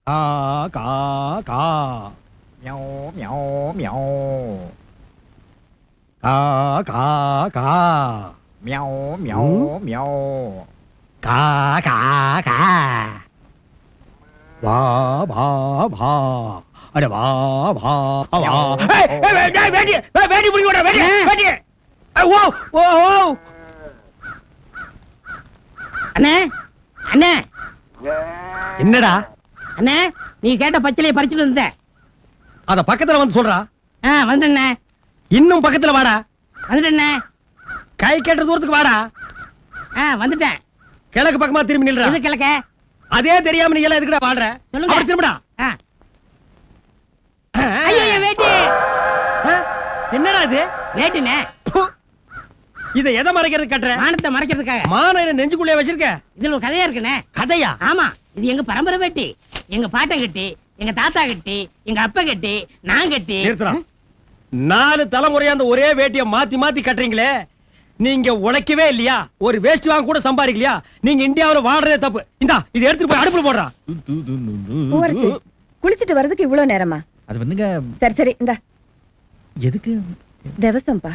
கா கா கா மியாவ் மியாவ் மியாவ் கா கா கா மியாவ் மியாவ் மியாவ் கா கா கா வா வா வா அட வா வா வா வேடி வேடி புடி ஓட வேடி வேடி ஓ ஓ ஓ அண்ணே அண்ணே என்னடா அண்ணே நீ கேட்ட பச்சளைய பறிச்சுட்டு வந்த. அத பக்கத்துல வந்து சொல்றா. வந்துண்ணே. இன்னும் பக்கத்துல வாடா. வந்துட்டேண்ணே. கை கேட்ட தூரத்துக்கு வாடா. வந்துட்டேன். கிழக்கு பக்கமா திரும்பி நில்றா. எது கிழக்க? அதே தெரியாம நீ எல்லாம் எதுக்குடா வாடுற? சொல்லுங்க. அப்படி திரும்படா. ஐயோ வேட்டி. என்னடா இது? வேட்டிண்ணே. இத எதை மறைக்கிறது கட்டுற? மானத்தை மறைக்கிறதுக்காக. மானம் நெஞ்சுக்குள்ளே வச்சிருக்க. இதுல ஒரு கதையா இருக்குண்ணே. கதையா? ஆமா, இது எங்க பரம்பரை வேட்டி. எங்க பாட்டன் கட்டி, எங்க தாத்தா கட்டி, எங்க அப்பா கட்டி, நான் கட்டி. 4 தலைமுறையா அந்த ஒரே வேட்டியை மாத்தி மாத்தி கட்டுறீங்களே, நீங்க உழைக்கவே இல்லையா? ஒரு வேஸ்ட் வாங்க கூட சம்பாதிக்கலையா? நீங்க இந்தியாவுல வாடுறதே தப்பு. இந்தா இதை எடுத்துட்டு போய் அடுப்புல போடுறா. குளிச்சிட்டு வர்றதுக்கு இவ்வளவு நேரமா? அது வந்துங்க. சரி சரி இந்தா. எதுக்கு? தேவசம்பா,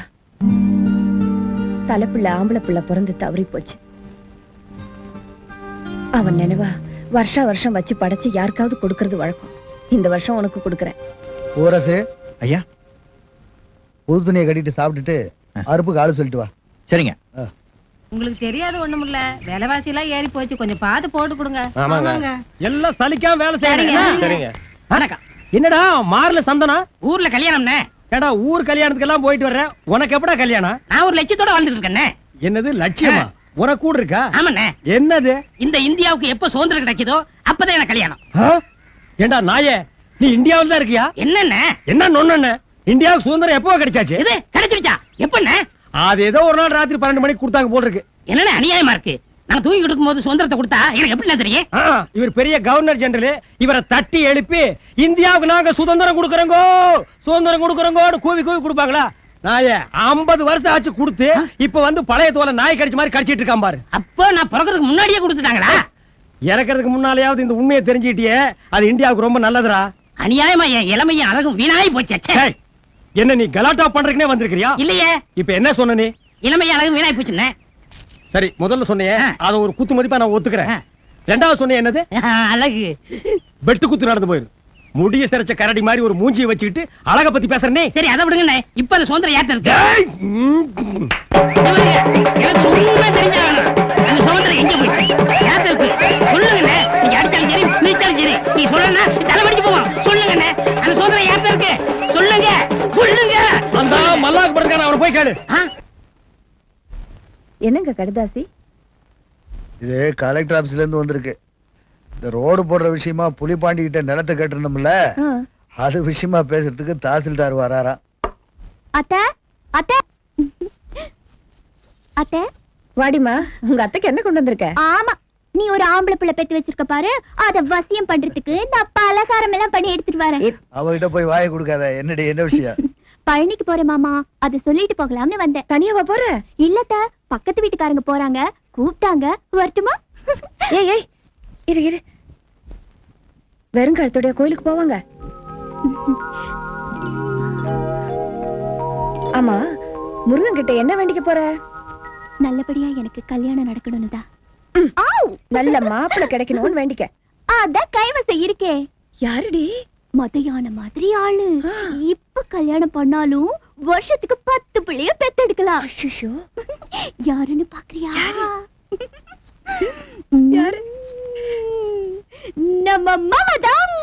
தலைப்புள்ள ஆம்பளை புள்ள பிறந்து தவறி போச்சு. அவன் நினைவா வருஷா வருஷம் வச்சு படைச்சு யாருக்காவது கொடுக்கறது வழக்கம். இந்த வருஷம் உனக்கு கொடுக்கறேன். ஊரசு ஐயா, புது துணியை கட்டிட்டு சாப்பிட்டுட்டு அறுப்புக்கு ஆளு சொல்லிட்டு வா. சரிங்க. உங்களுக்கு தெரியாது ஒண்ணுமில்ல, விலைவாசி எல்லாம் ஏறி போச்சு, கொஞ்சம் பார்த்து போட்டு கொடுங்க. ஆமாங்க. எல்லாம் சலிக்காம வேலை செய்யுங்க. சரிங்க. வணக்கம். என்னடா மார்ல சந்தனா? ஊர்ல கல்யாணம்ண்ணே. ஏடா ஊர் கல்யாணத்துக்கு எல்லாம் போயிட்டு வர்ற, உனக்கு எப்படா கல்யாணம்? நான் ஒரு லட்சியத்தோட வாழ்ந்துட்டு இருக்கேண்ணே. என்னது லட்சியமா? உனக்கு கூட இருக்கா? ஆமாண்ணே. என்னது? இந்த இந்தியாவுக்கு எப்ப சுதந்திரம் கிடைக்குதோ அப்பதான் எனக்கு கல்யாணம். ஏண்டா நாயே, நீ இந்தியாவுல தான் இருக்கியா? என்னண்ணே? என்ன நொண்ணு? இந்தியாவுக்கு சுதந்திரம் எப்போ கிடைச்சாச்சு? இது கிடைச்சிருச்சா? எப்பண்ணே? அது ஏதோ ஒரு நாள் ராத்திரி 12 மணிக்கு கொடுத்தாங்க போல இருக்கு. என்னண்ணே அநியாயமா இருக்கு? நான் தூங்கிட்டு இருக்கும் போது சுதந்திரத்தை கொடுத்தா எனக்கு எப்படி தெரியும்? இவர் பெரிய கவர்னர் ஜெனரல், இவரை தட்டி எழுப்பி இந்தியாவுக்கு நாங்க சுதந்திரம் கொடுக்கறோங்கோ சுதந்திரம் கொடுக்கறோங்கோன்னு கூவி கூவி கொடுப்பாங்களா? நாயே 50 வருஷம் ஆச்சு கொடுத்து, இப்ப வந்து பழைய தோலை நாய் கடிச்ச மாதிரி கடிச்சிட்டு இருக்கான் பாரு. அப்போ நான் பிறக்கிறதுக்கு முன்னாடியே கொடுத்துட்டாங்களா? இறக்கிறதுக்கு முன்னாலேயாவது இந்த உண்மையை தெரிஞ்சுக்கிட்டியே, அது இந்தியாவுக்கு ரொம்ப நல்லதுடா. அநியாயமா என் இளமையும் அழகும் வீணாய் போச்சு. என்ன நீ கலாட்டா பண்றதுக்குனே வந்திருக்கிறியா? இல்லையே. இப்ப என்ன சொன்ன நீ? இளமையும் அழகும் வீணாய் போச்சுண்ணே. சரி, முதல்ல சொன்னியே அத ஒரு குத்து மதிப்பா நான் ஒத்துக்கிறேன். ரெண்டாவது சொன்ன என்னது? அழகு. வெட்டு குத்து நடந்து போயிரு. முடிய சிறைச்ச கரடி மாதிரி ஒரு மூஞ்சியை வச்சுக்கிட்டு அழக பத்தி பேசுற நீ. சரி அதை விடுங்கண்ணே. இப்ப அந்த சுதந்திரம் யார்ட்ட இருக்கு? எனக்கு உண்மை தெரிஞ்சாகணும். அந்த சுதந்திரம் எங்க போயிடுச்சு? யார்ட்ட இருக்கு? சொல்லுங்கண்ணே. நீங்க அடிச்சாலும் சரி, நீச்சாலும் சரி, நீ சொல்லனா தலைவடிச்சு போவோம். சொல்லுங்கண்ணே, அந்த சுதந்திரம் யார்ட்ட இருக்கு? சொல்லுங்க சொல்லுங்க. அந்த மல்லாக்கு படுறான, அவனை போய் கேளு. என்னங்க கடுதாசி? இது கலெக்டர் ஆபீஸ்ல இருந்து வந்திருக்கு. இந்த ரோடு போடுற விஷயமா புலிபாண்டி கிட்ட நிலத்தை கேட்டிருந்தோம்ல, அது விஷயமா பேசுறதுக்கு தாசில்தார் வராரா. அத்தை அத்தை அத்தை, வாடிமா, உங்க அத்தைக்கு என்ன கொண்டு வந்திருக்க? ஆமா, நீ ஒரு ஆம்பளை பிள்ளை பெத்து வச்சிருக்க பாரு, அத வசியம் பண்றதுக்கு நான் பலகாரம் எல்லாம் பண்ணி எடுத்துட்டு வரேன். அவகிட்ட போய் வாயை கொடுக்காத. என்னடி, என்ன விஷயம்? பழனிக்கு போறேன் மாமா, அத சொல்லிட்டு போகலாம்னு வந்தேன். தனியாவா போற? இல்லத்த, பக்கத்து வீட்டுக்காரங்க போறாங்க, கூப்பிட்டாங்க, வரட்டுமா? ஏய் ஏய், இரு இரு. வெறுங்காலத்தோட கோயிலுக்கு போவாங்க. ஆமா, முருகன் கிட்ட என்ன வேண்டிக்க போற? நல்லபடியா எனக்கு கல்யாணம் நடக்கணும்னு தான். நல்ல மாப்பிள்ளை கிடைக்கணும்னு வேண்டிக்க. அதான் கைவசம் இருக்கே. யாருடி? மதையான மாதிரி ஆளு. இப்ப கல்யாணம் பண்ணாலும் வருஷத்துக்கு 10 பிள்ளைய பெத்தெடுக்கலாம். யாருன்னு பாக்குறியா? நம்ம மாமாதான்.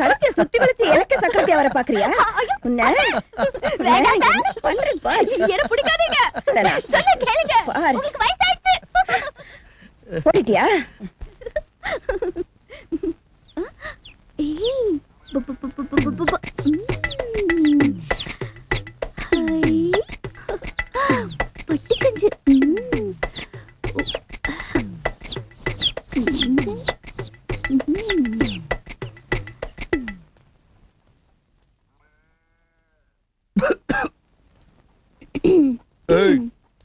கழுத்தை சுத்தி வளைச்சு இலக்க சக்கரத்தை வர பாக்குறியா? பிடிக்காதீங்க, கேளுங்க. உங்களுக்கு வயசாயிடுச்சு. போயிட்டியா? பட்டுக்கஞ்சு.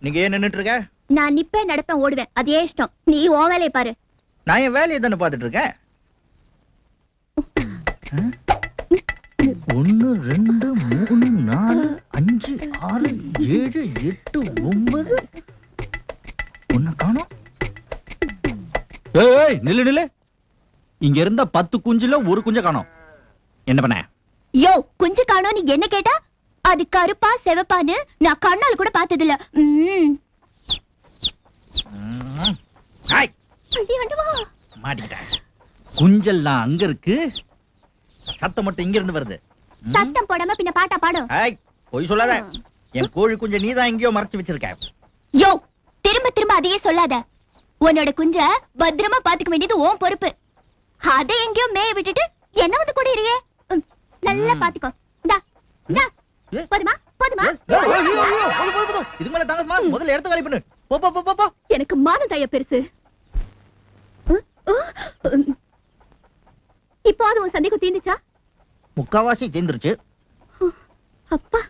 நீங்க ஏன் நின்னுட்டு இருக்க? நான் நிப்பேன், நடப்பேன், ஓடுவேன், அதே இஷ்டம். நீ ஓ வேலையை பாரு. நான் என் வேலையை தானே பாத்துட்டு இருக்கேன். 1 2 3 4 5 6 7 8 9 ஒண்ணு காணோம். ஏய் நில்லு நில்லு. இங்க இருந்த 10 குஞ்சுல ஒரு குஞ்ச காணோம். என்ன பண்ண? யோ குஞ்சு காணோம் நீ என்ன கேட்டா? அது கருப்பா செவப்பான்னு நான் கண்ணால் கூட பார்த்ததில்ல. ஹாய் அடியாண்டவா. மாட்டிக்கிட்டேன். குஞ்செல்லாம் அங்க இருக்கு. சத்தம் மட்டும் இங்க இருந்து வருது. சத்தம் போடாம பின்ன பாட்டா பாடும். ஹாய் போய் சொல்லாத. என் கோழி குஞ்ச நீதான் எங்கேயோ மறைச்சு வச்சிருக்க. யோ திரும்ப திரும்ப அதையே சொல்லாத. உன்னோட குஞ்ச பத்திரமா பாத்துக்க வேண்டியது உன் பொறுப்பு. அதை எங்கேயோ மேய விட்டுட்டு என்ன வந்து கூட இருக்கியே. நல்லா பாத்துக்கோ. இந்தா இந்தா. போதுமா போதுமா? இதுக்கு மேல தாங்கம்மா. முதல்ல எடுத்து காலி பண்ணு. போ போ போ போ. எனக்கு மானம் தய பெருசு. இப்போ அது உன் சந்தேகம் தீர்ந்துச்சா? முக்காவாசி தீர்ந்துருச்சு. அப்பா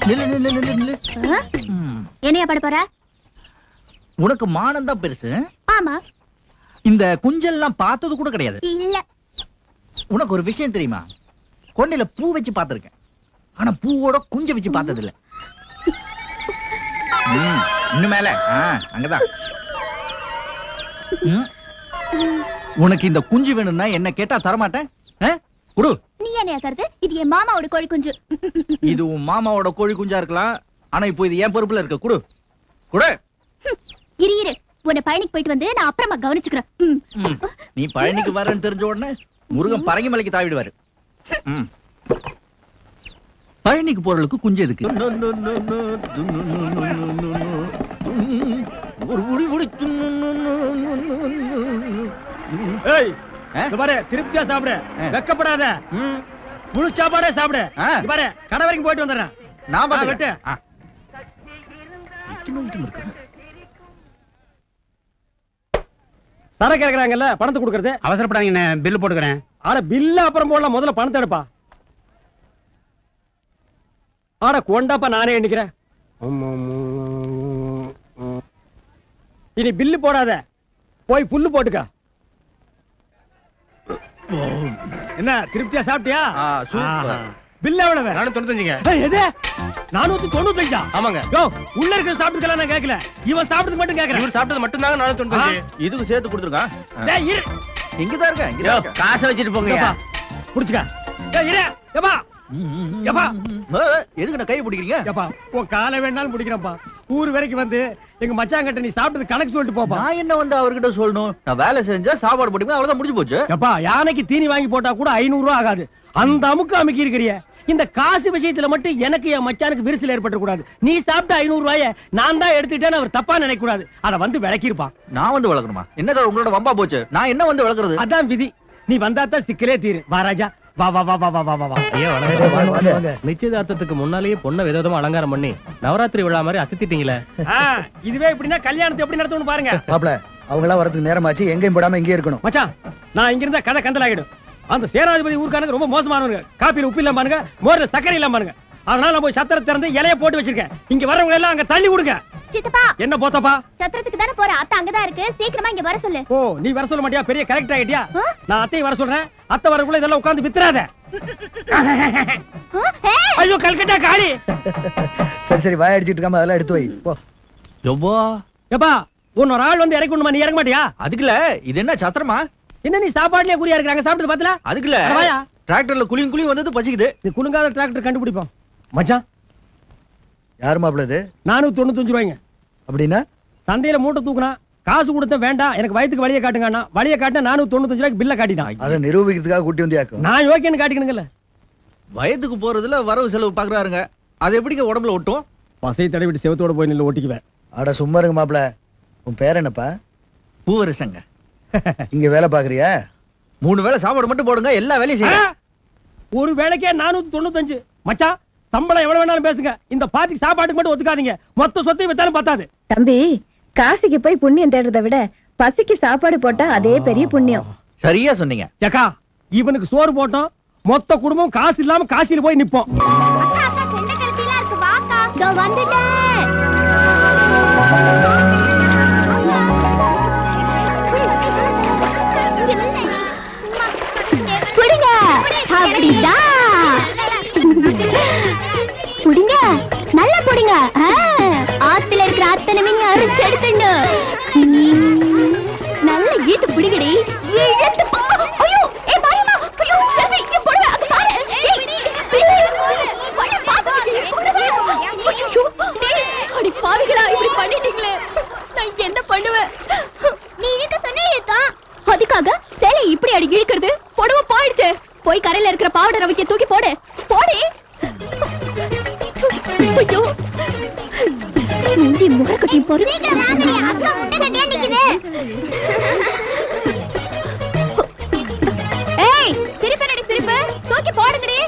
நில்லு நில்லு நில்லு நில்லு. என்னையா பட போற? உனக்கு மானம் தான் பெருசு. ஆமா. இந்த குஞ்செல்லாம் பார்த்தது கூட கிடையாது. இல்ல. உனக்கு ஒரு விஷயம் தெரியுமா? கொண்டையில பூ வச்சு பார்த்திருக்கேன். ஆனா பூவோட குஞ்ச வச்சு பார்த்தது இல்ல. இன்னும் மேல அங்கதான். உனக்கு இந்த குஞ்சு வேணும்னா என்ன கேட்டா தரமாட்டேன். குடு. நீ என்ன தருது? இது என் மாமாவோட கோழி குஞ்சு. இது உன் மாமாவோட கோழி குஞ்சா இருக்கலாம். ஆனா இப்போ இது என் பொறுப்புல இருக்க. குடு குடு. இரு இரு. உன்னை பழனிக்கு போயிட்டு வந்து நான் அப்புறமா கவனிச்சுக்கிறேன். நீ பழனிக்கு வரேன்னு தெரிஞ்ச உடனே முருகன் பரங்கி மலைக்கு தாவிடுவாரு. பழனிக்கு போறதுக்கு குஞ்சு எதுக்கு? பாரு திருப்தியா சாப்பிடு. வெக்கப்படாத. முழு சாப்பாடே சாப்பிடு. பாரு கடை வரைக்கும் போயிட்டு வந்துடுறேன். நான் வெட்டு. தர கேக்குறாங்கல்ல பணத்தை கொடுக்கறது. அவசரப்படாதீங்க, பில்லு போட்டுக்கிறேன். ஆனா பில்ல அப்புறம் போடலாம். முதல்ல பணத்தை எடுப்பா. ஆட கொண்டாப்பா நானே எண்ணிக்கிறேன். இனி பில்லு போடாத. போய் புல்லு போட்டுக்க. என்ன திருப்தியா சாப்பிட்டியா? சூப்பர். பில் எவ்வளவு? 495. எது 495? ஆமாங்க. உள்ள இருக்க சாப்பிட்டுக்கலாம் நான் கேட்கல. இவன் சாப்பிட்டது மட்டும் கேக்குறேன். இவர் சாப்பிட்டது மட்டும் தாங்க 495. இதுக்கு சேர்த்து கொடுத்துருக்கா? டேய் இரு. இங்கதான் இருக்க. இங்கதான் இருக்க. காசை வச்சிட்டு போங்க. புடிச்சுக்க. டேய் இரு. ஏப்பா ஏப்பா எதுக்கு நான் கை பிடிக்கிறீங்க? ஏப்பா உன் காலை வேணாலும் பிடிக்கிறேன்ப்பா. ஊர் வரைக்கும் வந்து எங்க மச்சாங்கிட்ட நீ சாப்பிட்டது கணக்கு சொல்லிட்டு போப்பா. நான் என்ன வந்து அவர்கிட்ட சொல்லணும்? நான் வேலை செஞ்சா சாப்பாடு போட்டுங்க, அவ்வளவுதான் முடிஞ்சு போச்சு. ஏப்பா யானைக்கு தீனி வாங்கி போட்டா கூட 500 ரூபாய் ஆகாது. அந்த அமுக்கு அமுக்கி இருக்கிறிய. இந்த காசு விஷயத்துல மட்டும் எனக்கு என் மச்சானுக்கு விரிசல் ஏற்பட்டு கூடாது. நீ சாப்பிட்ட 500 ரூபாய நான் தான் எடுத்துட்டேன்னு அவர் தப்பா நினைக்க கூடாது. அத வந்து விளக்கிருப்பான். நான் வந்து வளர்க்கணுமா? என்னதான் உங்களோட வம்பா போச்சு? நான் என்ன வந்து வளர்க்கறது? அதான் விதி. நீ வந்தா தான் சிக்கலே தீரு. வா ராஜா வா வா வா வா வா வா வா. நிச்சயதார்த்தத்துக்கு முன்னாலேயே பொண்ணை விதவிதமா அலங்காரம் பண்ணி நவராத்திரி விழா மாதிரி அசத்திட்டீங்களே. இதுவே இப்படின்னா கல்யாணத்தை எப்படி நடத்தணும்னு பாருங்க. மாப்ள அவங்க எல்லாம் வரதுக்கு நேரமாச்சு. எங்கேயும் போடாம இங்கே இருக்கணும். மச்சான் நான் இங்க இருந்தா கதை கந்தலாகிடும். அந்த சேனாதிபதி ஊர்க்காரங்க ரொம்ப மோசமானவங்க. காப்பியில உப்பு இல்லாம பாருங்க, மோர்ல சக்கரை இல்லாம பாருங்க. அதனால நான் போய் சத்திரத்தை திறந்து இலைய போட்டு வச்சிருக்கேன். இங்க வரவங்க எல்லாம் அங்க தள்ளி விடுங்க. சித்தப்பா என்ன போத்தப்பா? சத்திரத்துக்கு தானே போற. அத்தை அங்கதான் இருக்கு. சீக்கிரமா இங்க வர சொல்லு. ஓ நீ வர சொல்ல மாட்டியா? பெரிய கரெக்ட் ஆகிட்டியா? நான் அத்தையை வர சொல்றேன். அத்தை வரக்குள்ள இதெல்லாம் உட்கார்ந்து வித்துறாத. ஐயோ கல்கட்டா காளி. சரி சரி வாய் அடிச்சிட்டு இருக்காம அதெல்லாம் எடுத்து வை. போ. எவ்வா ஏப்பா உன்னொரு ஆள் வந்து இறக்கணுமா? நீ இறங்க மாட்டியா? அதுக்குல இது என்ன சத்திரமா? என்ன நீ சாப்பாடுலயே குறியா இருக்காங்க? சாப்பிட்டு பாத்தல? அதுக்குல வாயா. டிராக்டர்ல குளியும் வந்தது பசிக்குது. நீ குலுங்காத டிராக்டர் கண்டுபிடிப்போம். மச்சான் யார் மாப்ள இது? 495 ரூபாய்ங்க. அப்படின்னா சந்தையில மூட்டை தூக்குனா காசு கொடுத்த வேண்டாம், எனக்கு வயித்துக்கு வழியை காட்டுங்க. வழியை காட்டினா 495 ரூபாய்க்கு பில்ல காட்டிட்டான். அதை நிரூபிக்கிறதுக்காக கூட்டி வந்தியாக்கும். நான் யோக்கியன்னு காட்டிக்கணுங்கல்ல. வயதுக்கு போறதுல வரவு செலவு பாக்குறாருங்க. அது எப்படிங்க உடம்புல ஒட்டும்? பசை தடவிட்டு செவத்தோட போய் நின்று ஓட்டிக்குவேன். அட சும்மா இருங்க மாப்ள. உன் பேர் என்னப்பா? பூவரசங்க. இங்க வேலை பாக்குறியா? 3 வேளை சாப்பாடு மட்டும் போடுங்க, எல்லா வேலையும் செய்யுங்க. ஒரு வேளைக்கே 495. மச்சான் சம்பளம் எவ்வளவு வேணாலும் பேசுங்க. இந்த பாத்திக்கு சாப்பாட்டுக்கு மட்டும் ஒத்துக்காதீங்க. மொத்த சொத்தையும் வித்தாலும் பத்தாது. தம்பி காசிக்கு போய் புண்ணியம் தேடுறதை விட பசிக்கு சாப்பாடு போட்டா அதே பெரிய புண்ணியம். சரியா சொன்னீங்க. ஏக்கா இவனுக்கு சோறு போட்டோம், மொத்த குடும்பம் காசு இல்லாம காசியில போய் நிப்போம். அக்கா அக்கா செண்டை கழுத்திலாம் இதோ வந்துட்டேன். புடிங்க. அப்படிதான். புடிங்க. நல்லா புடிங்க. ஆத்துல இருக்கிற அத்தனை மீன் அரிச்சு எடுத்துண்டு நல்ல ஈட்டு பிடிக்கடி. இழுத்து ஐயோ ஏ மாரியம்மா ஐயோ செல்வி இங்க போடுவே அங்க பாரு. அடி பாவிகளா இப்படி பண்ணிட்டீங்களே. நான் என்ன பண்ணுவேன்? நீ இருக்க சொன்னேன். அதுக்காக சேலை இப்படி அடி இழுக்கிறது புடவை போயிடுச்சு. போய் கரையில இருக்கிற பாவடை ரவிக்க தூக்கி போடு. போடி. ஐயோ மூஞ்சி முகக்கட்டி போடு. ஏய் திருப்பி நடி திருப்பி தூக்கி போடுங்கடி.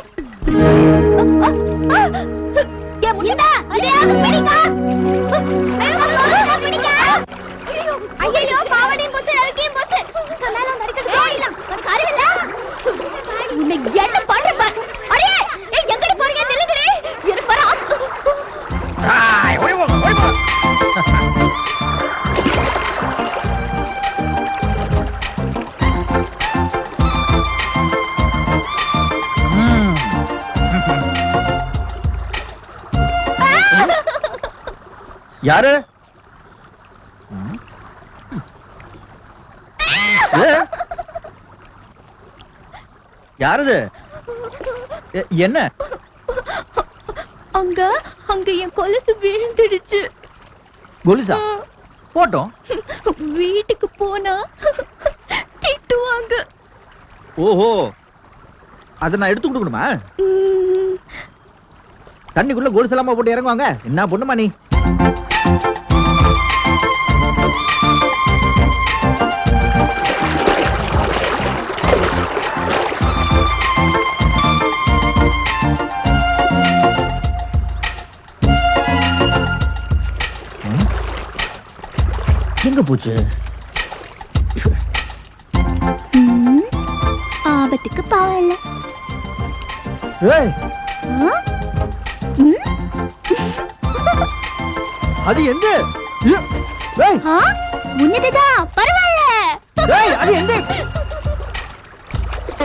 ஏ முனிதா அதையாவது பிடிக்கா. ஐயோ பாவடையும் போச்சு ரவிக்கையும் போச்சு. சொன்னாலும் நடிக்கிறது ஓடிலாம். கருவில்ல உன்னை என்ன பண்ற? அரே ஏய் எங்கடி போறீங்க? நில்லுங்கடி. இருப்பறா. யாரு? யாரது? என்ன? அங்க அங்க என் கொலுசு விழுந்துடுச்சு. கொலுசா? போட்டோம். வீட்டுக்கு போனா திட்டுவாங்க. ஓஹோ, அத நான் எடுத்து கொடுக்கணுமா? தண்ணிக்குள்ள கொலுசு எல்லாமா போட்டு இறங்குவாங்க? என்ன பொண்ணுமா நீ? எங்க போச்சு? ஆபத்துக்கு பாவல்ல. ஏய் அது எங்க? ஏய் உன்னதுதான் பரவாயில்ல. ஏய் அது எங்க?